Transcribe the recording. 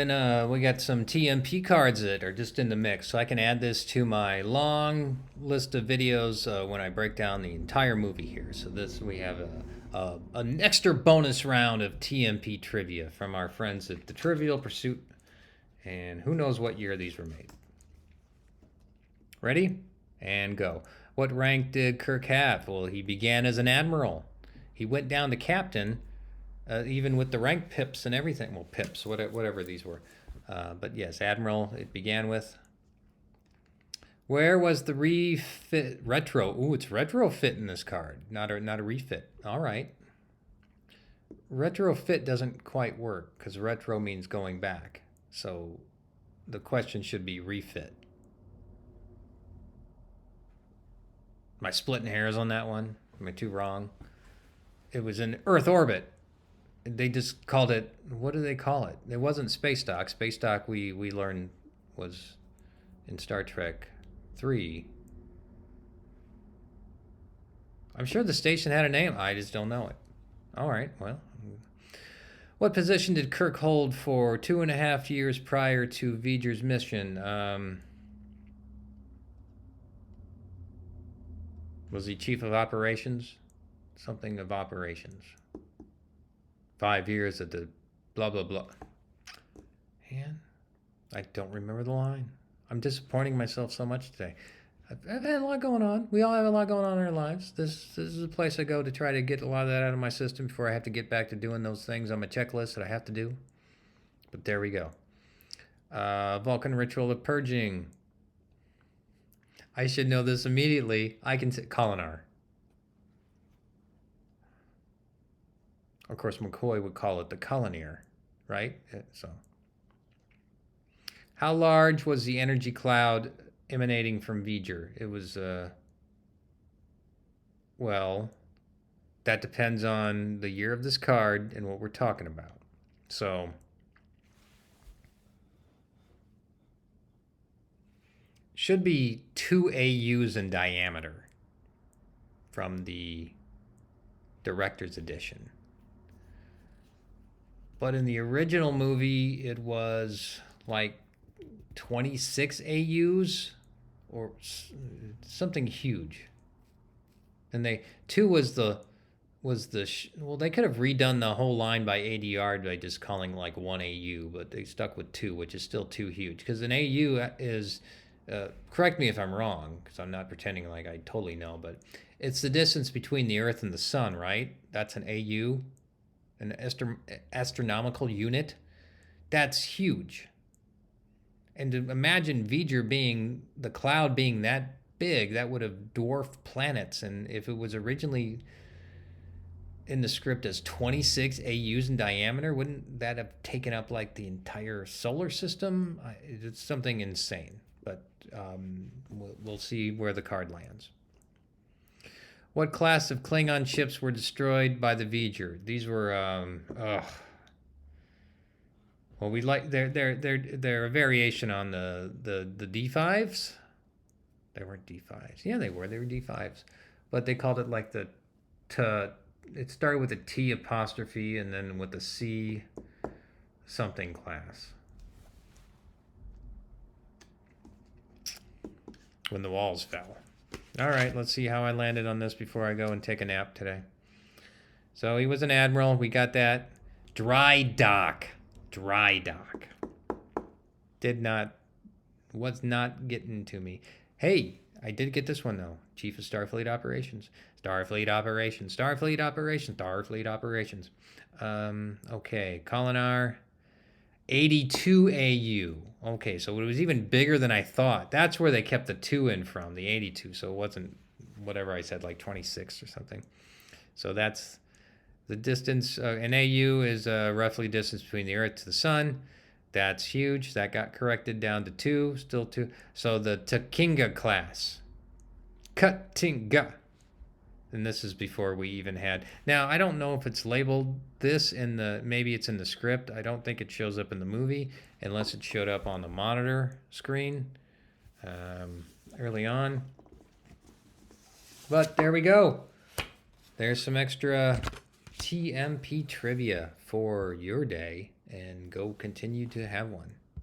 And we got some TMP cards that are just in the mix, so I can add this to my long list of videos when I break down the entire movie here. So we have an extra bonus round of TMP trivia from our friends at the Trivial Pursuit, and who knows what year these were made. Ready? And go. What rank did Kirk have? Well, he began as an admiral. He went down to captain. Even with the rank pips and everything. Well, pips, whatever these were. But yes, Admiral, it began with. Where was the refit? Retro. Ooh, it's retrofit in this card, not a refit. All right. Retrofit doesn't quite work because retro means going back. So the question should be refit. Am I splitting hairs on that one? Am I too wrong? It was in Earth orbit. They just called it, what do they call it? It wasn't space dock. Space dock we learned was in Star Trek 3. I'm sure the station had a name. I just don't know it. All right, well. What position did Kirk hold for 2.5 years prior to V'ger's mission? Was he chief of operations? Something of operations. 5 years at the blah, blah, blah. And I don't remember the line. I'm disappointing myself so much today. I've had a lot going on. We all have a lot going on in our lives. This is a place I go to try to get a lot of that out of my system before I have to get back to doing those things on my checklist that I have to do. But there we go. Vulcan ritual of purging. I should know this immediately. I can say Kolinar. Of course, McCoy would call it the colonier, right? So, how large was the energy cloud emanating from V'ger? It was, well, that depends on the year of this card and what we're talking about. So, should be 2 AUs in diameter from the director's edition. But in the original movie, it was like 26 AUs or something huge. And 2 was well, they could have redone the whole line by ADR by just calling like 1 AU, but they stuck with 2, which is still too huge. Because an AU is, correct me if I'm wrong, because I'm not pretending like I totally know, but it's the distance between the Earth and the Sun, right? That's an AU. An astronomical unit. That's huge. And to imagine V'ger being, the cloud being that big, that would have dwarfed planets. And if it was originally in the script as 26 AUs in diameter, wouldn't that have taken up like the entire solar system? It's something insane. But we'll see where the card lands. What class of Klingon ships were destroyed by the V'ger? These were, well, we like they're a variation on the D5s. They weren't D5s. Yeah, they were. They were D5s, but they called it like it started with a T apostrophe and then with a C something class. When the walls fell. All right, let's see how I landed on this before I go and take a nap today. So he was an admiral. We got that. Dry dock. Dry dock. Was not getting to me. Hey, I did get this one though. Chief of Starfleet Operations. Starfleet Operations. Starfleet Operations. Starfleet Operations. Okay, Kolinar. 82 AU. Okay, so it was even bigger than I thought. That's where they kept the 2 in from, the 82. So it wasn't whatever I said, like 26 or something. So that's the distance. An AU is roughly distance between the Earth to the Sun. That's huge. That got corrected down to 2, still 2. So the Takinga class. Katinga. And this is before we even had. Now, I don't know if it's labeled this maybe it's in the script. I don't think it shows up in the movie unless it showed up on the monitor screen early on. But there we go. There's some extra TMP trivia for your day. and go continue to have one.